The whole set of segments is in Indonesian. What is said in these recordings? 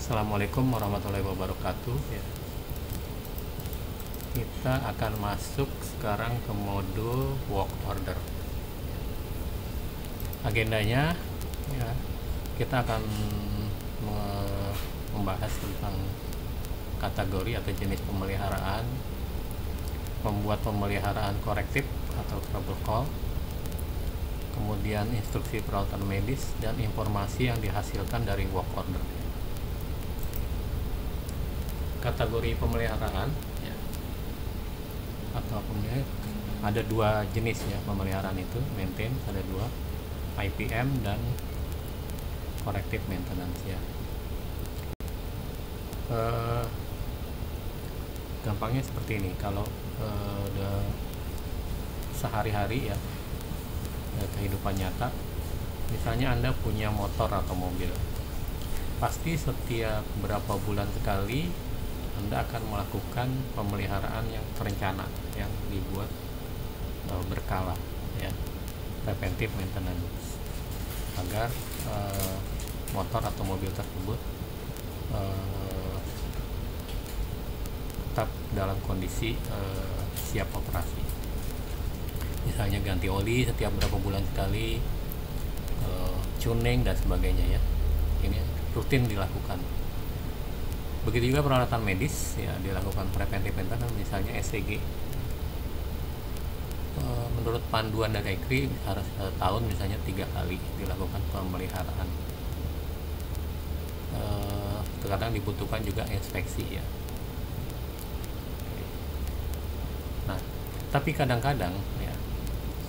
Assalamualaikum warahmatullahi wabarakatuh ya. Kita akan masuk sekarang ke modul work order. Agendanya ya, kita akan membahas tentang kategori atau jenis pemeliharaan, membuat pemeliharaan korektif atau trouble call, kemudian instruksi perawatan medis, dan informasi yang dihasilkan dari work order. Kategori pemeliharaan ya, atau ada dua jenis ya pemeliharaan itu, maintain ada dua, IPM dan corrective maintenance ya. Gampangnya seperti ini, kalau udah sehari-hari ya, kehidupan nyata, misalnya Anda punya motor atau mobil, pasti setiap berapa bulan sekali Anda akan melakukan pemeliharaan yang terencana, yang dibuat berkala ya, preventive maintenance, agar motor atau mobil tersebut tetap dalam kondisi siap operasi. Misalnya ganti oli setiap berapa bulan sekali, tuning dan sebagainya ya, ini rutin dilakukan. Begitu juga peralatan medis ya, dilakukan preventive maintenance, misalnya ECG. Menurut panduan dari ECRI harus setahun misalnya 3 kali dilakukan pemeliharaan. Terkadang dibutuhkan juga inspeksi ya. Nah, tapi kadang-kadang ya,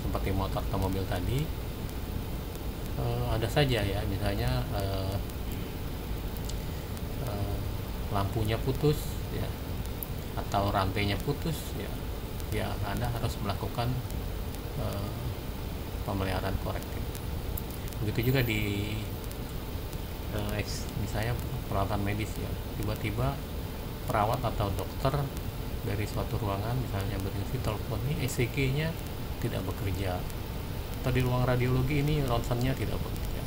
seperti motor atau mobil tadi, ada saja ya, misalnya lampunya putus ya, atau rantainya putus ya, ya Anda harus melakukan pemeliharaan korektif. Begitu juga di misalnya peralatan medis ya, tiba-tiba perawat atau dokter dari suatu ruangan misalnya berinfeksi, telepon ini ECG-nya tidak bekerja, atau di ruang radiologi ini ronsennya tidak bekerja.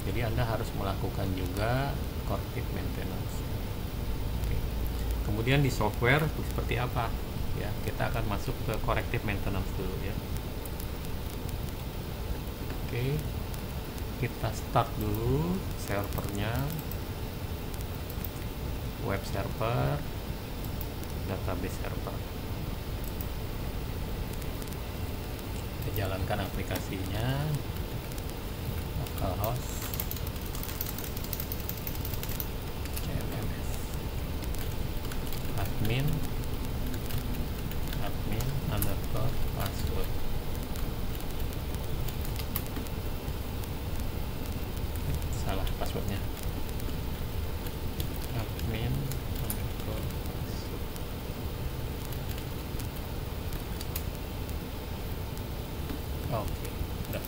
Jadi Anda harus melakukan juga corrective maintenance. Kemudian di software seperti apa ya, kita akan masuk ke corrective maintenance dulu ya. Oke, kita start dulu servernya, web server, database server. Kita jalankan aplikasinya, localhost admin underscore password. Salah passwordnya, admin underscore password. Oke, udah.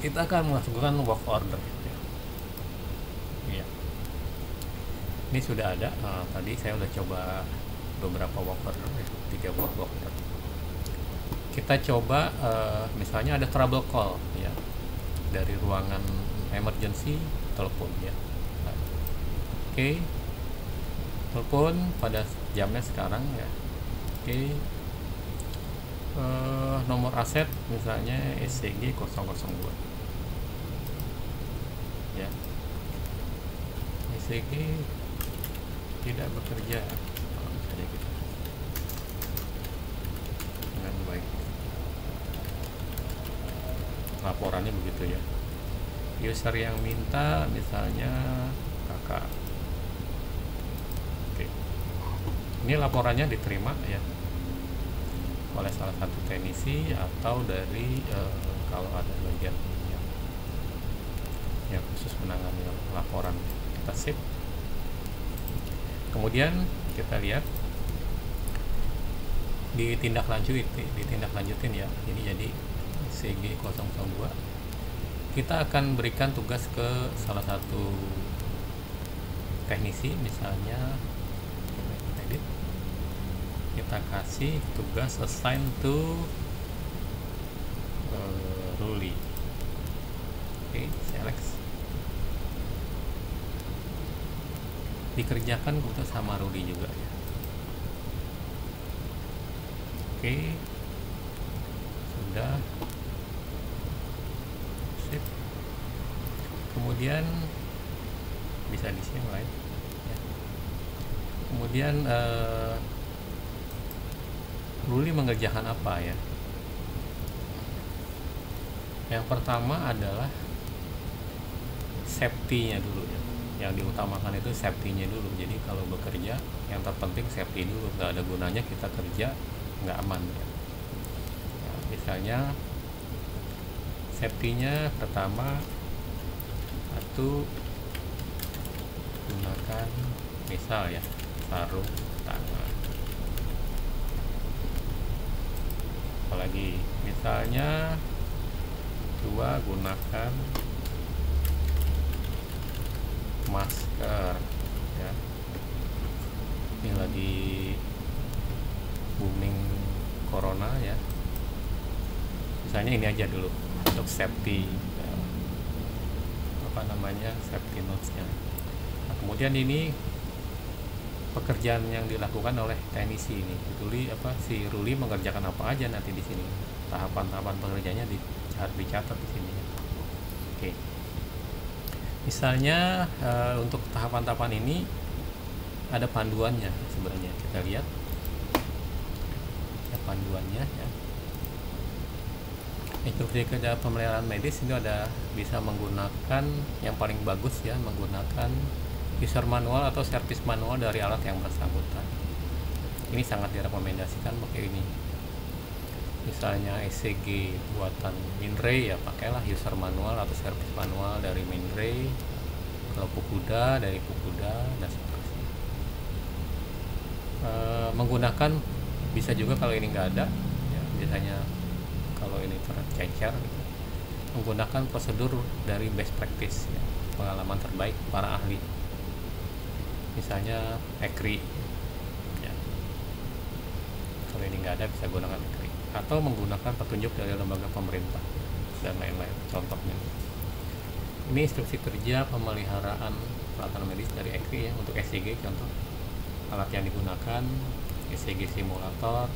Kita akan melakukan work order ya. Ini sudah ada, tadi saya udah coba beberapa work order, 3 work order. Kita coba misalnya ada trouble call ya, dari ruangan emergency, telepon ya. Nah, oke, telepon pada jamnya sekarang ya. Oke, nomor aset misalnya ECG 002 ya, ECG tidak bekerja, misalnya gitu, dengan baik. Laporannya begitu ya. User yang minta misalnya kakak. Oke, ini laporannya diterima ya oleh salah satu teknisi atau dari kalau ada bagian yang khusus menangani laporan, kita save. Kemudian kita lihat ditindaklanjutin ya, ini jadi CG 002. Kita akan berikan tugas ke salah satu teknisi, misalnya edit, kita kasih tugas assign to Ruli. Oke, select. dikerjakan kebetulan sama Ruli juga ya. Oke, sudah sip. Kemudian bisa di sini ya. Kemudian Ruli mengerjakan apa ya? Yang pertama adalah safety-nya dulu ya. Yang diutamakan itu safety-nya dulu. Jadi kalau bekerja yang terpenting safety dulu. Nggak ada gunanya kita kerja nggak aman ya. Nah, misalnya safety-nya pertama satu, gunakan misal ya sarung tangan. Apalagi misalnya dua, gunakan masker ya. Ini lagi booming corona ya. Misalnya ini aja dulu untuk safety safety notes-nya. Nah, kemudian ini pekerjaan yang dilakukan oleh teknisi ini. Si Ruli mengerjakan apa aja nanti di sini. Tahapan-tahapan pekerjaannya harus dicatat di sini. Oke. Misalnya untuk tahapan-tahapan ini ada panduannya sebenarnya. Kita lihat ya, panduannya ya. Instruksi kerja pemeliharaan medis ini ada bisa menggunakan yang paling bagus ya, menggunakan user manual atau service manual dari alat yang bersangkutan. Ini sangat direkomendasikan pakai ini. Misalnya ECG buatan Mindray ya, pakailah user manual atau service manual dari Mindray. Kalau Fukuda dari Fukuda dan seterusnya. Menggunakan bisa juga kalau ini nggak ada ya, biasanya kalau ini tercecer gitu, menggunakan prosedur dari best practice ya, pengalaman terbaik para ahli. Misalnya ECRI ya. Kalau ini nggak ada bisa gunakan ECRI atau menggunakan petunjuk dari lembaga pemerintah dan lain-lain. Contohnya ini instruksi kerja pemeliharaan peralatan medis dari ECRI ya. Untuk ECG contoh alat yang digunakan ECG simulator,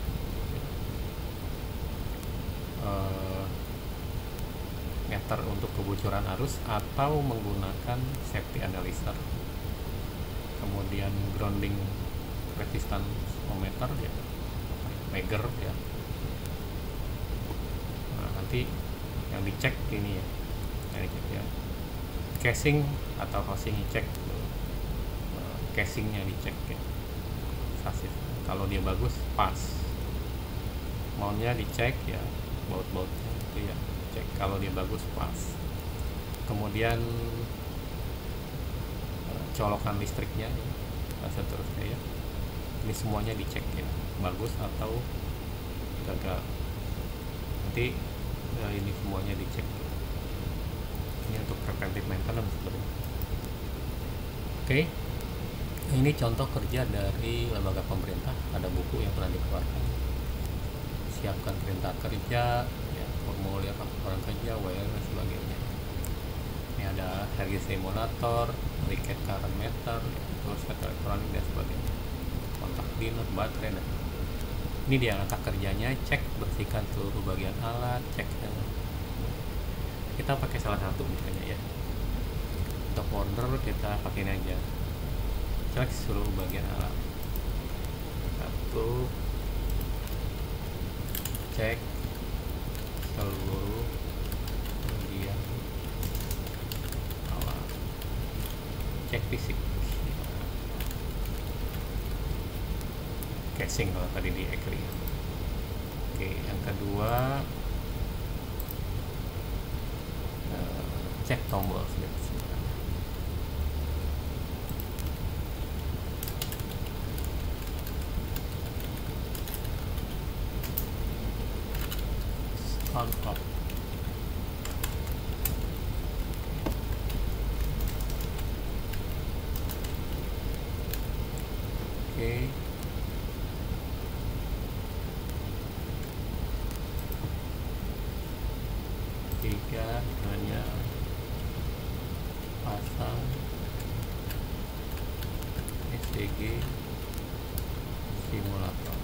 meter untuk kebocoran arus atau menggunakan safety analyzer, kemudian grounding resistance meter ya, Megger ya. Nah, nanti yang dicek ini ya, yang dicek ya casing atau housing dicek, casingnya dicek ya, sasis kalau dia bagus pas, mountnya dicek ya, baut-bautnya itu ya cek kalau dia bagus pas. Kemudian colokan listriknya dan seterusnya ya, ini semuanya dicek ya, bagus atau gagal. Nanti ini semuanya dicek. Ini untuk preventive maintenance sebenarnya. Oke, ini contoh kerja dari lembaga pemerintah. Ada buku yang pernah dikeluarkan. Siapkan perintah kerja ya, formulir laporan kerja, WL dan sebagainya. Ini ada harga simulator, liquid current meter ya, terus elektronik dan sebagainya, kontak dinner, baterai dan ini dia angka kerjanya. Cek bersihkan seluruh bagian alat, cek kita pakai salah satu misalnya ya. Untuk order kita pakai ini aja, cek seluruh bagian alat. Satu, cek seluruh bagian alat, cek fisik casing kalau tadi di ECRI. Oke, yang kedua cek tombol slip. On off. Oke. Tiga hanya pasang SCG simulator.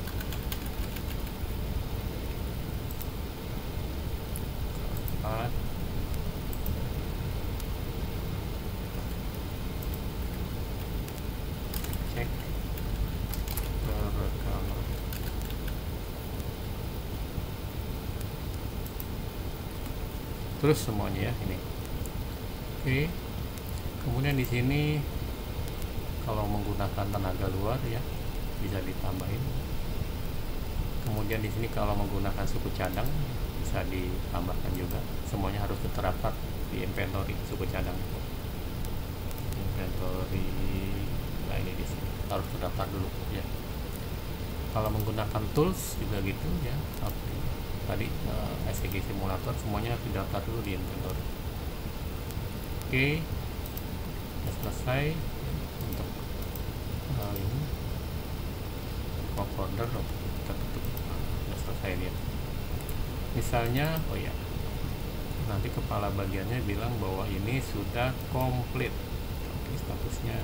Start. Cek rekaman. Terus semuanya ya ini. Oke. Kemudian di sini kalau menggunakan tenaga luar ya bisa ditambahin. Kemudian di sini kalau menggunakan suku cadang bisa ditambahkan juga. Semuanya harus terdapat di inventory suku cadang. Inventory, nah ini di sini harus terdaftar dulu ya. Kalau menggunakan tools juga gitu ya. Tadi SCG simulator semuanya terdaftar dulu di inventory. Oke, sudah selesai untuk ini work order. Kita tutup. Sudah selesai dia. Misalnya, oh ya, nanti kepala bagiannya bilang bahwa ini sudah komplit. Oke, statusnya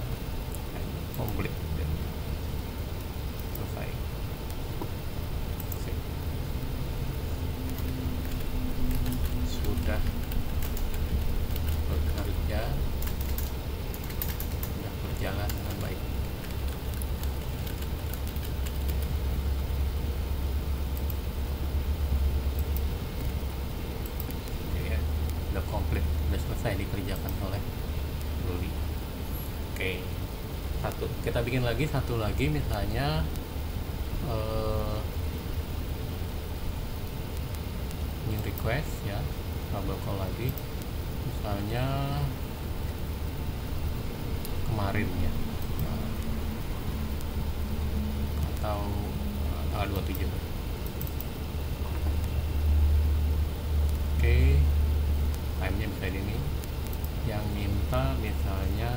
komplit. Selesai. Sudah bekerja, sudah berjalan dengan baik. Oke ya, sudah komplit, sudah selesai dikerjakan oleh Luli. Oke, kita bikin lagi satu lagi, misalnya new request ya, double call lagi, misalnya kemarin ya, atau tanggal 27. Oke, time-nya bisa ini. Yang minta misalnya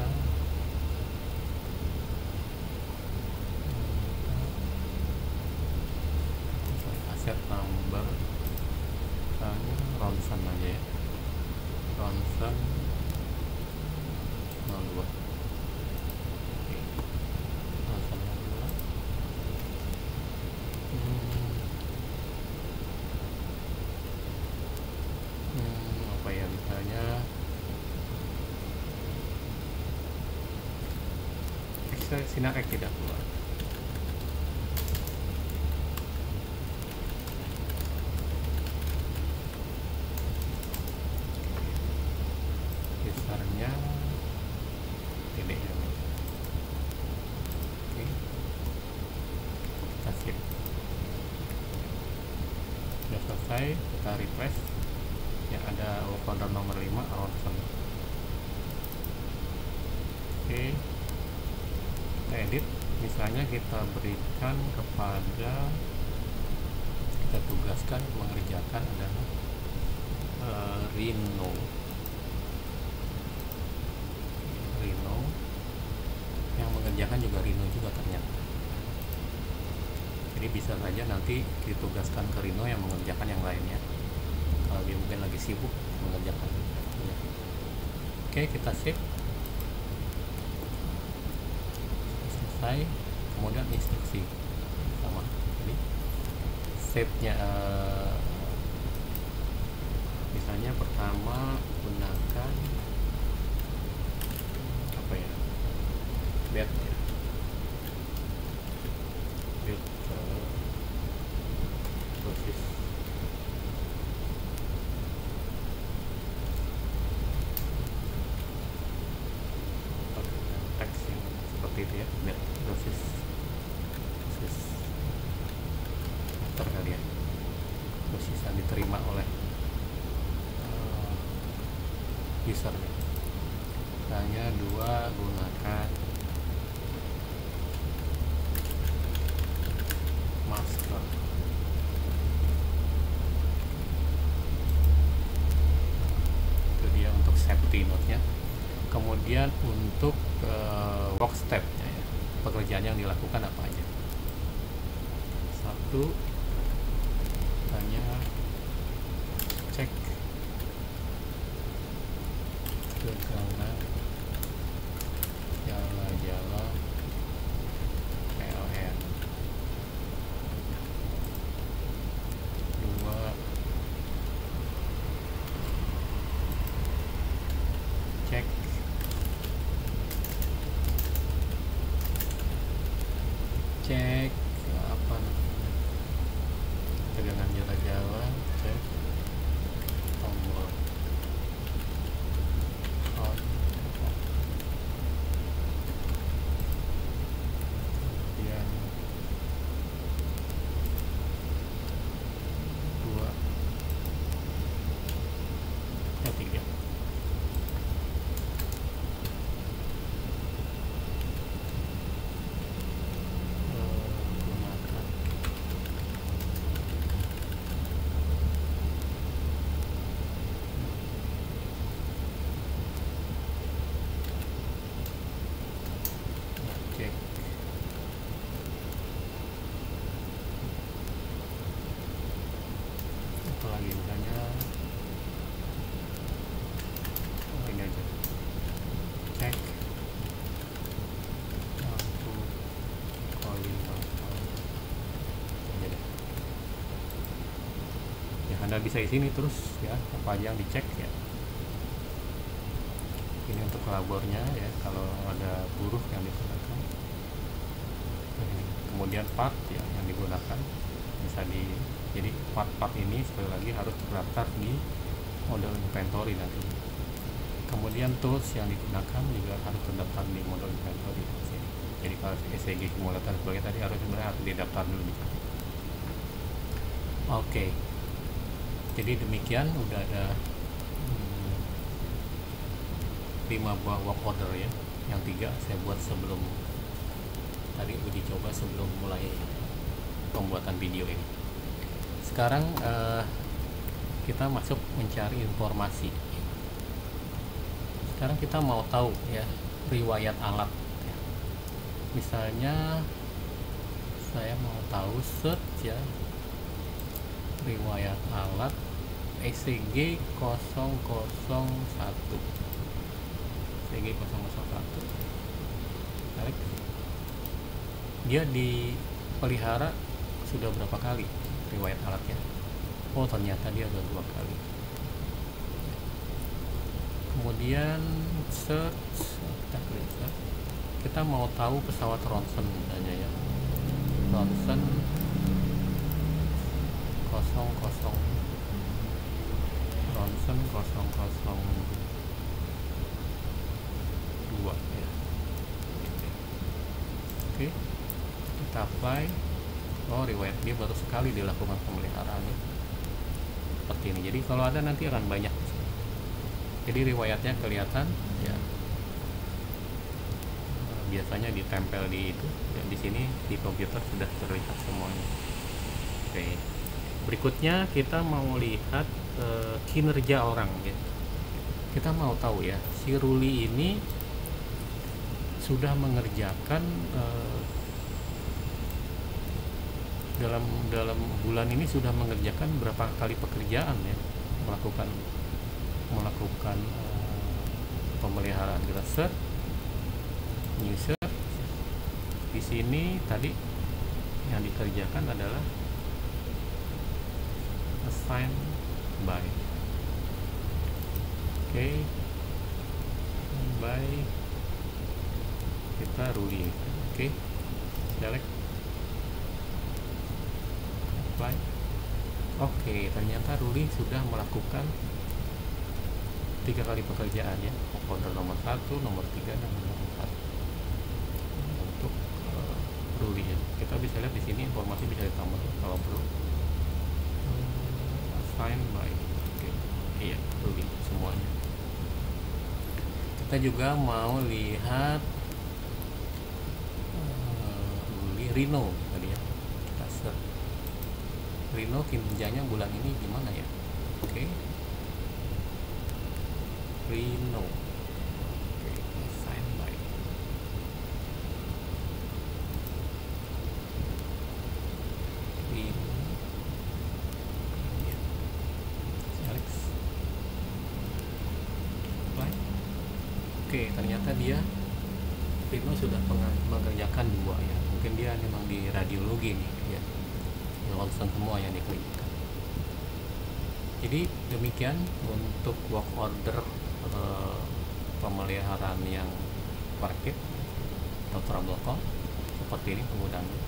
aset number, misalnya ronsen aja ya, ronsen 02. Oke, ronsen 02. Apa ya, misalnya sinar X tidak keluar. Besarnya gede ya. Oke, kita save. Sudah selesai, kita refresh ya, ada work order nomor 5 ronsen. Oke, kita edit, misalnya kita berikan kepada, kita tugaskan mengerjakan adalah Rino yang mengerjakan juga Rino juga ternyata. Jadi bisa saja nanti ditugaskan ke Rino yang mengerjakan yang lainnya kalau dia mungkin lagi sibuk mengerjakan ya. Oke, kita save. Selesai. Kemudian instruksi sama. Jadi save nya misalnya pertama gunakan apa ya, build ya, build dosis teks yang seperti itu ya, build dosis kali ya, dosis yang diterima oleh user. Misalnya 2 gunakan masker. Itu dia untuk safety note-nya. Kemudian untuk work step-nya ya, pekerjaan yang dilakukan apa aja. 1, misalnya cek tegangan jala-jala Anda bisa di sini terus ya, apa aja yang dicek ya. Ini untuk labornya ya, kalau ada buruh yang digunakan. Kemudian part ya, yang digunakan bisa jadi part-part ini sekali lagi harus terdaftar di model inventory nanti. Kemudian tools yang digunakan juga harus terdaftar di model inventory. Jadi kalau ECG simulator sebagai tadi sebenarnya harus didaftar dulu. Oke. Jadi demikian, udah ada 5 buah work order ya. Yang 3 saya buat sebelum tadi uji coba sebelum mulai pembuatan video ini. Sekarang kita masuk mencari informasi. Sekarang kita mau tahu ya riwayat alat ya. Misalnya saya mau tahu search ya, riwayat alat ECG 001 ECG 001 tarik. Dia dipelihara sudah berapa kali riwayat alatnya? Oh ternyata dia ada 2 kali. Kemudian search, kita klik search. Kita mau tahu pesawat ronsen misalnya ya, ronsen 00 ronsen 002 ya. Oke, kita apply. Oh riwayat dia baru sekali dilakukan pemeliharaannya seperti ini. Jadi kalau ada nanti akan banyak. Jadi riwayatnya kelihatan ya, biasanya ditempel di itu ya, di sini di komputer sudah terlihat semuanya. Oke, berikutnya kita mau lihat kinerja orang ya. Kita mau tahu ya, si Ruli ini sudah mengerjakan dalam bulan ini sudah mengerjakan berapa kali pekerjaan ya, melakukan pemeliharaan. Search, new search. Di sini tadi yang dikerjakan adalah assign by. Oke, by kita Ruli. Oke, select, apply. Oke, ternyata Ruli sudah melakukan 3 kali pekerjaan ya, order nomor 1, nomor 3, dan nomor 4 untuk Ruli ya. Kita bisa lihat di sini informasi bisa ditambah kalau perlu. Assign by. Oke, iya Ruli semuanya. Kita juga mau lihat Ruli Rino tadi ya. Kita search Rino kinerjanya bulan ini gimana ya. Oke, Rino. Oke, assign by. Rino. Ya. Select. Apply. Oke, ternyata dia Rino sudah mengerjakan 2 ya. Mungkin dia memang di radiologi nih ya. Ronsen semua yang dikerjakan. Jadi demikian untuk work order pemeliharaan yang parkir atau trouble call seperti ini penggunaannya.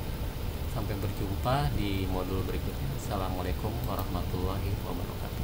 Sampai berjumpa di modul berikutnya. Assalamualaikum warahmatullahi wabarakatuh.